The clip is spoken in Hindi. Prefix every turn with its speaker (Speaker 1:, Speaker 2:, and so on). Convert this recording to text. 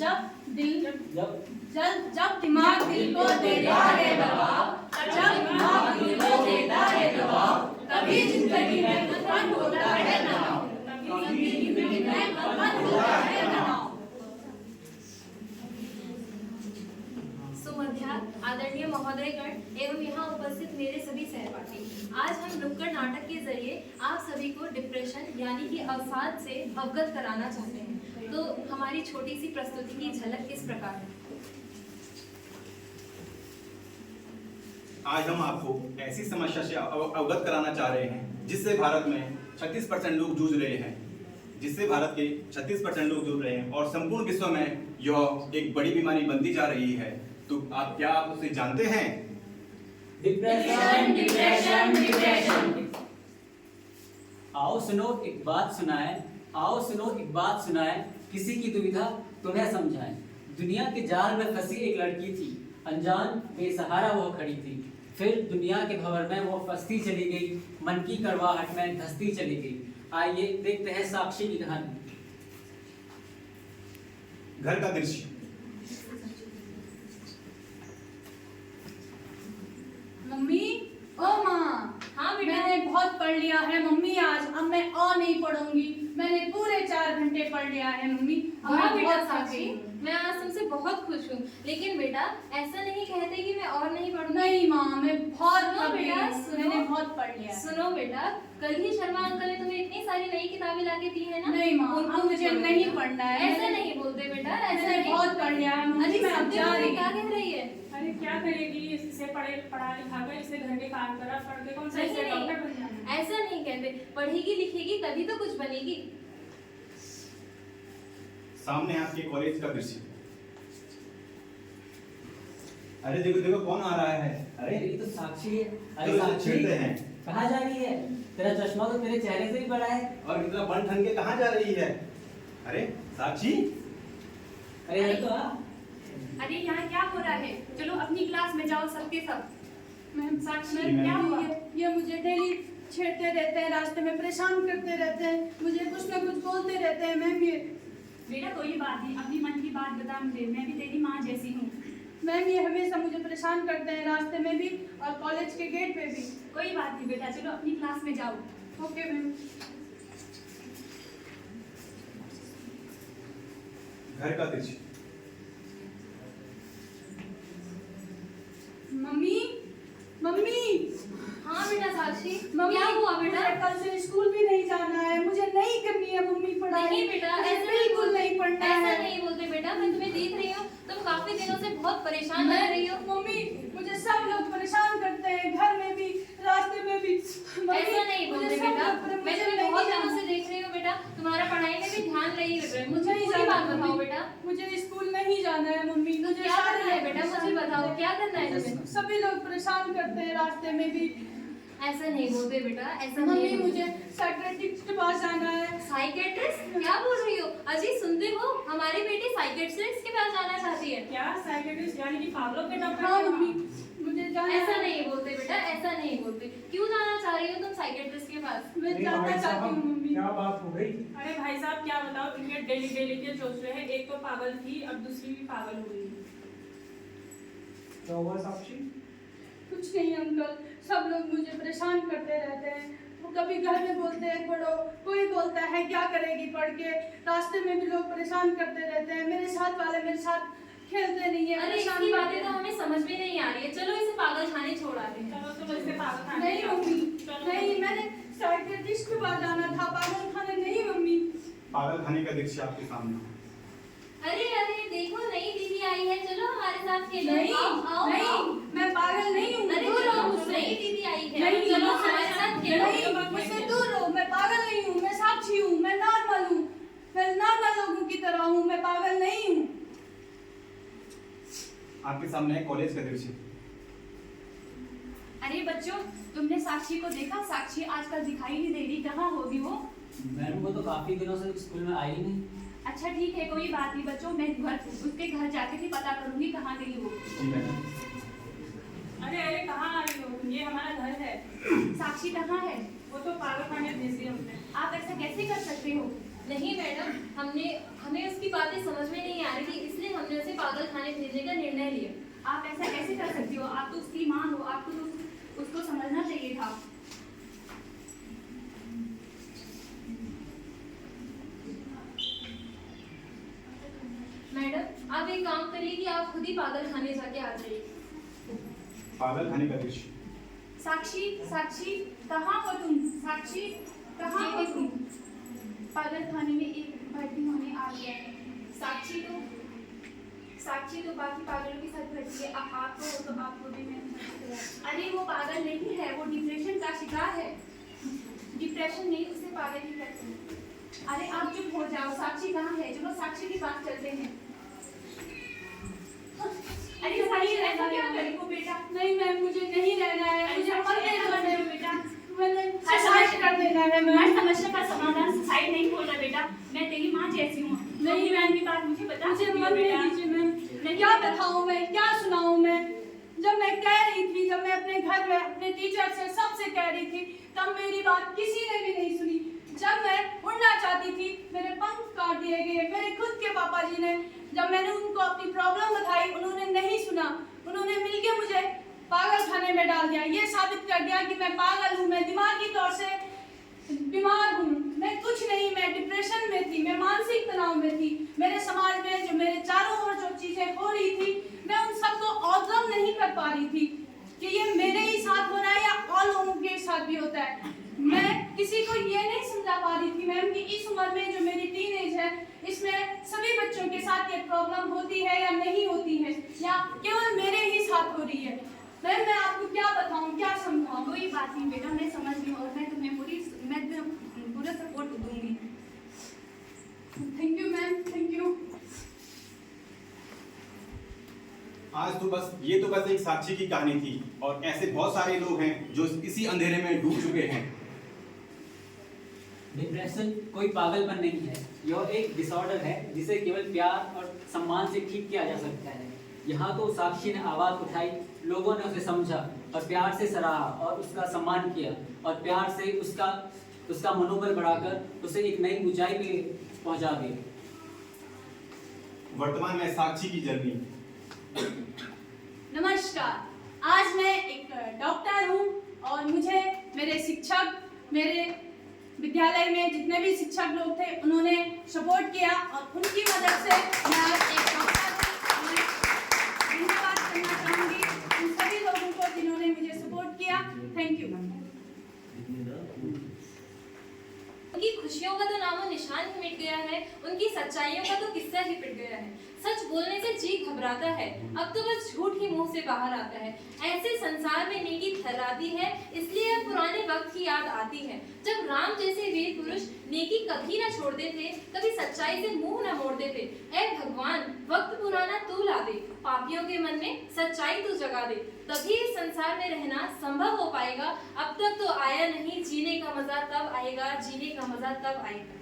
Speaker 1: जब दिमाग दिल को देता है दबाव, जब दिमाग दिल को देता है दबाव, तभी जिंदगी में उत्पन्न होता है तनाव, तभी जिंदगी में उत्पन्न होता है तनाव।
Speaker 2: सुमध्या, आदरणीय महोदयगण एवं यहाँ उपस्थित मेरे सभी सहपाठी, आज हम नुक्कड़ नाटक के जरिए आप सभी को डिप्रेशन यानी कि अवसाद से अवगत कराना चाहते हैं। तो हमारी छोटी सी प्रस्तुति की झलक इस प्रकार है।
Speaker 3: आज हम आपको ऐसी समस्या से अवगत कराना चाह रहे हैं जिससे भारत में 36% लोग जूझ रहे हैं, जिससे भारत के 36% लोग जूझ रहे हैं और संपूर्ण विश्व में यह एक बड़ी बीमारी बनती जा रही है। तो क्या आप उसे जानते हैं?
Speaker 4: Depression, depression, depression. आओ सुनो एक बात सुनाए, आओ सुनो एक बात सुनाए, किसी की दुविधा तुम्हें समझाएं। दुनिया के जाल में फंसी एक लड़की थी, अनजान बेसहारा वो खड़ी थी। फिर दुनिया के भंवर में वो फंसती चली गई, मन की कड़वाहट में धंसती चली गई। आइए देखते हैं साक्षी की कहानी।
Speaker 3: घर का दृश्य।
Speaker 1: मम्मी, ओ माँ।
Speaker 2: हाँ बेटा।
Speaker 1: मैंने बहुत पढ़ लिया है मम्मी आज, अब मैं और नहीं पढ़ूंगी। मैंने पूरे 4 घंटे पढ़ लिया है मम्मी।
Speaker 2: वाह बेटा साक्षी, मैं आज तुमसे बहुत खुश हूँ। लेकिन बेटा ऐसा नहीं कहते कि मैं और नहीं पढ़ूंगी।
Speaker 1: नहीं माँ, मैं बहुत
Speaker 2: सुनो बेटा,
Speaker 1: मैंने बहुत पढ़ लिया है।
Speaker 2: सुनो बेटा, कल ही शर्मा अंकल ने तुम्हें इतनी सारी नई किताबें लाके दी है ना।
Speaker 1: नहीं माँ,
Speaker 2: उनको
Speaker 1: अब मुझे नहीं पढ़ना है।
Speaker 2: ऐसा नहीं बोलते बेटा, ऐसा
Speaker 1: मैंने
Speaker 2: नहीं।
Speaker 1: बहुत पढ़ लिया है मम्मी,
Speaker 2: अरे
Speaker 1: मैं अब
Speaker 2: सत्य
Speaker 1: जा
Speaker 2: बोलो,
Speaker 1: रही
Speaker 2: क्या
Speaker 1: हूँ।
Speaker 2: कह रही है?
Speaker 5: अरे क्या करेगी, इसे पढ़ा लिखा कर इसे घर के काम करा, पढ़ के कौन सा इसे डॉक्टर बन जाना है।
Speaker 2: ऐसा नहीं कहते, पढ़ेगी लिखेगी तभी तो कुछ बनेगी।
Speaker 3: सामने आपके कॉलेज का दृश्य। अरे देखो देखो कौन आ रहा है।
Speaker 4: अरे ये तो साक्षी है।
Speaker 3: तो
Speaker 4: अरे
Speaker 3: इसे
Speaker 4: साक्षी
Speaker 3: छेड़ते हैं।
Speaker 4: कहाँ जा रही है? तेरा चश्मा तो तेरे चेहरे से ही बड़ा है।
Speaker 3: और इतना बन ठन के कहाँ जा रही है? अरे साक्षी,
Speaker 4: अरे ये तो आ।
Speaker 5: अरे यहाँ क्या हो रहा है? चलो अपनी क्लास में जाओ सबके सब।
Speaker 1: मैम
Speaker 5: साक्षी,
Speaker 3: जी, मैम।
Speaker 5: क्या हुआ?
Speaker 1: ये मुझे डेली छेड़ते रहते हैं, रास्ते में परेशान करते रहते हैं, मुझे कुछ ना कुछ बोलते रहते हैं। मैम ये
Speaker 5: बेटा कोई बात नहीं, अपनी मन की बात बता मुझे, मैं भी तेरी माँ जैसी हूँ।
Speaker 1: मैम ये हमेशा मुझे परेशान करते हैं, रास्ते में भी और कॉलेज के गेट पे भी।
Speaker 5: कोई बात नहीं बेटा, चलो अपनी क्लास में जाओ।
Speaker 1: Okay ma'am.
Speaker 3: घर का दृश्य।
Speaker 1: मम्मी, मम्मी,
Speaker 2: हाँ बेटा साक्षी,
Speaker 1: मम्मी,
Speaker 2: क्या हुआ बेटा?
Speaker 1: मुझे कल से स्कूल भी नहीं जाना है, मुझे नहीं करनी है मम्मी पढ़ाई।
Speaker 2: नहीं बेटा,
Speaker 1: मुझे
Speaker 2: ऐसा
Speaker 1: बिल्कुल नहीं पढ़ना
Speaker 2: ऐसा
Speaker 1: है।
Speaker 2: नहीं बोलते बेटा, मैं तुम्हें देख रही हूँ, तुम काफी दिनों से बहुत परेशान लग रही हो।
Speaker 1: मम्मी, मुझे सब लोग परेशान करते हैं, घर में भी, रास्ते में भी। मम्मी,
Speaker 2: ऐसा नहीं
Speaker 1: मुझे
Speaker 2: बोलते
Speaker 1: सब
Speaker 2: बेटा,
Speaker 1: लोग
Speaker 2: मैं
Speaker 1: मुझे
Speaker 2: तुम्हें
Speaker 1: नहीं
Speaker 2: बहुत
Speaker 1: जाना।
Speaker 2: दिनों से देख रही हूँ बेटा, तुम्हारा पढ़ाई में भी ध्यान नहीं लग रहा है। मुझे
Speaker 1: नहीं
Speaker 2: पूरी
Speaker 1: जाना
Speaker 2: बात बताओ
Speaker 1: मम्मी।
Speaker 2: बेटा।
Speaker 1: मुझे स्कूल नहीं जाना है मम्मी।
Speaker 2: तो
Speaker 1: मुझे
Speaker 2: क्या
Speaker 1: सारे
Speaker 2: करना है
Speaker 1: लोग
Speaker 2: बेटा, मुझे
Speaker 1: परेशान
Speaker 2: बताओ
Speaker 1: करते
Speaker 2: क्या करना है
Speaker 1: हैं।
Speaker 2: तुम्हें?
Speaker 1: सभी लोग परेशान करते हैं रास्ते में भी।
Speaker 2: ऐसा नहीं बोलते बेटा, ऐसा
Speaker 1: मम्मी,
Speaker 2: नहीं बोलते।
Speaker 1: मुझे साइकियाट्रिस्ट के पास जाना है।
Speaker 2: साइकेट्रिस्ट? क्या बोल रही हो? अजी सुनते हो, हमारी बेटी साइकेट्रिस्ट के पास जाना चाहती है।
Speaker 5: क्या साइकियाट्रिस्ट यानी कि पागलों के डॉक्टर?
Speaker 1: हाँ मम्मी, मुझे जाना
Speaker 2: ऐसा
Speaker 1: है।
Speaker 2: नहीं बोलते बेटा, ऐसा नहीं बोलते। क्यों जाना चाह रही हो तुम साइकेट्रिस्ट के पास?
Speaker 1: मैं जाना चाहती हूँ मम्मी।
Speaker 6: क्या बात हो गई?
Speaker 5: अरे भाई साहब क्या बताओ, इनके डेली डेली के सोच रहे हैं, एक तो पागल थी अब दूसरी भी पागल हो गई।
Speaker 6: क्या हुआ साक्षी?
Speaker 1: कुछ नहीं अंकल, सब लोग मुझे परेशान करते रहते हैं। वो कभी घर में बोलते हैं पढ़ो, कोई बोलता है क्या करेगी पढ़ के। रास्ते में भी लोग परेशान करते रहते हैं। मेरे साथ वाले मेरे साथ खेलते नहीं है,
Speaker 2: अरे
Speaker 1: परेशान
Speaker 2: इसकी
Speaker 1: करते
Speaker 2: बातें तो
Speaker 1: हैं।
Speaker 2: हमें समझ में नहीं आ रही है। चलो इसे पागल खाने छोड़ आते हैं।
Speaker 5: चलो चलो इसे पागल खाने
Speaker 1: नहीं
Speaker 5: जाओ।
Speaker 1: मम्मी,
Speaker 5: चलो।
Speaker 1: नहीं, मैंने साइकियाट्रिस्ट के पास जाना था, पागल खाने नहीं मम्मी।
Speaker 3: पागल खाने का दृश्य आपके सामने।
Speaker 2: अरे अरे देखो, नई दीदी आई है, चलो हमारे साथ खेलो।
Speaker 1: नहीं,
Speaker 2: आओ, आओ,
Speaker 1: नहीं,
Speaker 2: आओ।
Speaker 1: मैं पागल नहीं हूँ।
Speaker 2: अरे
Speaker 1: दूर
Speaker 2: चलो,
Speaker 1: रहो मुझसे।
Speaker 2: नई दीदी आई है,
Speaker 1: नहीं,
Speaker 2: चलो
Speaker 1: मुझसे-
Speaker 2: हमारे साथ खेलो।
Speaker 1: नहीं, मुझसे दूर रहो। मैं पागल नहीं हूँ, मैं साक्षी हूँ, मैं नॉर्मल हूँ, मैं नॉर्मल लोगों की तरह हूँ, मैं पागल नहीं हूँ।
Speaker 3: आपके सामने है कॉलेज का दृश्य।
Speaker 5: अरे बच्चों, तुमने साक्षी को देखा? साक्षी आजकल दिखाई नहीं दे रही, कहाँ होगी वो?
Speaker 4: मैडम वो तो काफी दिनों से स्कूल में आई नहीं।
Speaker 5: अच्छा ठीक है, कोई बात नहीं बच्चों, मैं उसके घर जाके भी पता करूंगी कहाँ गई वो।
Speaker 3: जी मैडम।
Speaker 5: अरे अरे कहाँ आ रही हो? ये हमारा घर है। साक्षी कहाँ है? वो तो पागल खाने भेज दिया हमने। आप ऐसा कैसे कर सकते हो?
Speaker 2: नहीं मैडम, हमें उसकी बातें समझ में नहीं आ रही थी, इसलिए इसलिए हमने उसे पागल खाने भेजने का निर्णय लिया।
Speaker 5: आप ऐसा कैसे कर सकती हो? आप तो उसकी माँ हो, आपको तो उसको समझना चाहिए था।
Speaker 2: मैडम, आप एक काम करिए कि आप खुद ही पागल खाने जाके आ जाइए।
Speaker 3: पागल खाने का दृश्य।
Speaker 5: साक्षी, साक्षी, कहाँ हो तुम? साक्षी, कहाँ हो तुम? पागल खाने में एक भर्ती होने आ गया है। साक्षी तो बाकी पागलों के साथ भर्ती है। आपको हो तो आपको भी मैं।
Speaker 2: अरे वो पागल नहीं है, वो डिप्रेशन का शिकार है।
Speaker 5: डिप्रेशन नहीं, उसे पागल ही कहते हैं। अरे आप चुप हो जाओ। साक्षी कहाँ है? चलो साक्षी के पास चलते हैं। अरे साक्षी, ऐसा क्या करी हो बेटा?
Speaker 1: नहीं मैम, मुझे नहीं रहना है, मुझे मरने दो मैम।
Speaker 5: बेटा,
Speaker 1: मैंने सुसाइड कर देना है मैम।
Speaker 5: हर समस्या का समाधान सुसाइड नहीं होना बेटा। मैं तेरी माँ जैसी हूँ।
Speaker 1: नहीं मैम,
Speaker 5: की बात मुझे बता
Speaker 1: मुझे
Speaker 5: सकती हो
Speaker 1: मरने
Speaker 5: बेटा?
Speaker 1: दीजिए मैम। मैं क्या बताऊँ, मैं क्या सुनाऊँ मैं? जब मैं कह रही थी, जब मैं अपने घर में अपने टीचर से सबसे कह रही थी, तब मेरी बात किसी ने भी नहीं सुनी। जब मैं उड़ना चाहती थी, मेरे पंख काट दिए गए। मेरे खुद के पापा जी ने, जब मैंने उनको अपनी प्रॉब्लम बताई, उन्होंने नहीं सुना। उन्होंने मिलके मुझे पागल खाने में डाल दिया। ये साबित कर दिया कि मैं पागल हूँ, मैं दिमागी तौर से बीमार हूँ। मैं कुछ नहीं, मैं डिप्रेशन में थी, मैं मानसिक तनाव में थी। मेरे समाज में जो मेरे चारों ओर जो चीजें हो रही थी, मैं उन सबको ऑब्जर्व नहीं कर पा रही थी कि ये मेरे ही साथ हो रहा है या और लोगों के साथ भी होता है। मैं किसी को ये नहीं समझा पा रही थी मैम कि इस उम्र में जो मेरी टीनेज है, इसमें सभी बच्चों के साथ ये प्रॉब्लम होती है या नहीं होती है, या केवल मेरे ही साथ हो रही है। मैम, मैं आपको क्या बताऊं, क्या समझाऊं?
Speaker 5: कोई बात नहीं बेटा, मैं समझ रही हूँ और मैं तुम्हें पूरा सपोर्ट दूंगी।
Speaker 1: Thank you ma'am, thank you.
Speaker 3: आज तो बस ये तो बस एक साक्षी की कहानी थी, और ऐसे बहुत सारे लोग हैं जो इसी अंधेरे में डूब चुके हैं।
Speaker 4: डिप्रेशन कोई पागलपन नहीं है, यह एक डिसऑर्डर है जिसे केवल प्यार और सम्मान से ठीक किया जा सकता है। यहाँ तो साक्षी ने आवाज़ उठाई, लोगों ने उसे समझा और प्यार से सराहा और उसका सम्मान किया, और प्यार से उसका मनोबल बढ़ाकर उसे एक नई ऊंचाई पे पहुंचा दिया।
Speaker 3: वर्तमान में साक्षी की जर्नी।
Speaker 1: नमस्कार, आज मैं एक डॉक्टर हूँ और मुझे मेरे शिक्षक, मेरे विद्यालय में जितने भी शिक्षक लोग थे, उन्होंने सपोर्ट किया और उनकी मदद से मैं आज एक डॉक्टर हूँ। मैं धन्यवाद करना चाहूँगी उन सभी लोगों को जिन्होंने मुझे सपोर्ट किया। Thank you.
Speaker 2: उनकी खुशियों का तो नामो निशान ही मिट गया है, उनकी सच्चाइयों का तो किस्सा ही पिट गया है। सच बोलने से जी घबराता है, अब तो बस झूठ ही मुंह से बाहर आता है। ऐसे संसार में नेकी थर्राती है, इसलिए अब पुराने वक्त की याद आती है, जब राम जैसे वीर पुरुष नेकी कभी न छोड़ते थे, कभी सच्चाई से मुंह न मोड़ते थे। ऐ भगवान, वक्त पुराना तू ला दे, पापियों के मन में सच्चाई तू जगा दे, तभी इस संसार में रहना संभव हो पाएगा। अब तक तो आया नहीं, जीने का मजा तब आएगा, जीने का मजा तब आएगा।